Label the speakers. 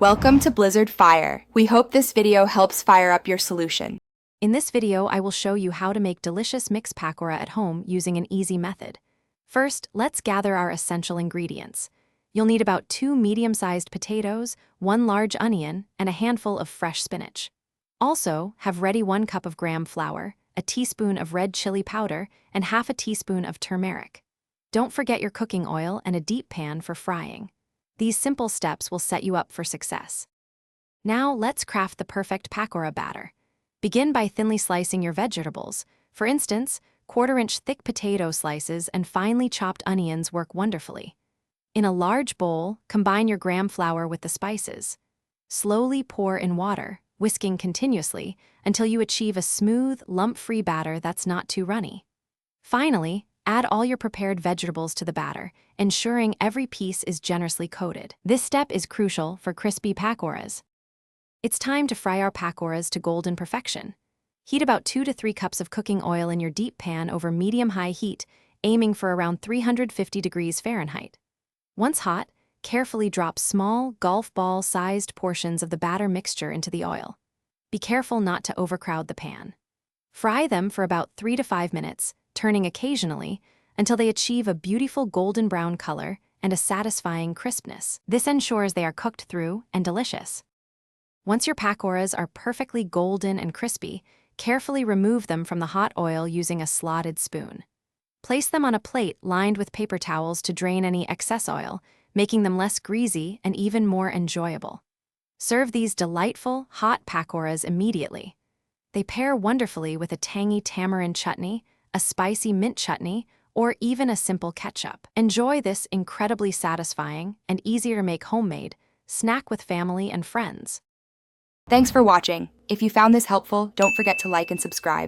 Speaker 1: Welcome to Blizzard Fire. We hope this video helps fire up your solution.
Speaker 2: In this video, I will show you how to make delicious mixed pakora at home using an easy method. First, let's gather our essential ingredients. You'll need about 2 medium-sized potatoes, 1 large onion, and a handful of fresh spinach. Also, have ready 1 cup of graham flour, a teaspoon of red chili powder, and half a teaspoon of turmeric. Don't forget your cooking oil and a deep pan for frying. These simple steps will set you up for success. Now, let's craft the perfect pakora batter. Begin by thinly slicing your vegetables. For instance, 1/4-inch thick potato slices and finely chopped onions work wonderfully. In a large bowl, combine your graham flour with the spices. Slowly pour in water, whisking continuously until you achieve a smooth, lump-free batter that's not too runny. Finally, add all your prepared vegetables to the batter, ensuring every piece is generously coated. This step is crucial for crispy pakoras. It's time to fry our pakoras to golden perfection. Heat about 2 to 3 cups of cooking oil in your deep pan over medium-high heat, aiming for around 350 degrees Fahrenheit. Once hot, carefully drop small, golf ball-sized portions of the batter mixture into the oil. Be careful not to overcrowd the pan. Fry them for about 3 to 5 minutes, turning occasionally, until they achieve a beautiful golden brown color and a satisfying crispness. This ensures they are cooked through and delicious. Once your pakoras are perfectly golden and crispy, carefully remove them from the hot oil using a slotted spoon. Place them on a plate lined with paper towels to drain any excess oil, making them less greasy and even more enjoyable. Serve these delightful, hot pakoras immediately. They pair wonderfully with a tangy tamarind chutney, a spicy mint chutney, or even a simple ketchup. Enjoy this incredibly satisfying and easy-to-make homemade snack with family and friends.
Speaker 1: Thanks for watching. If you found this helpful, don't forget to like and subscribe.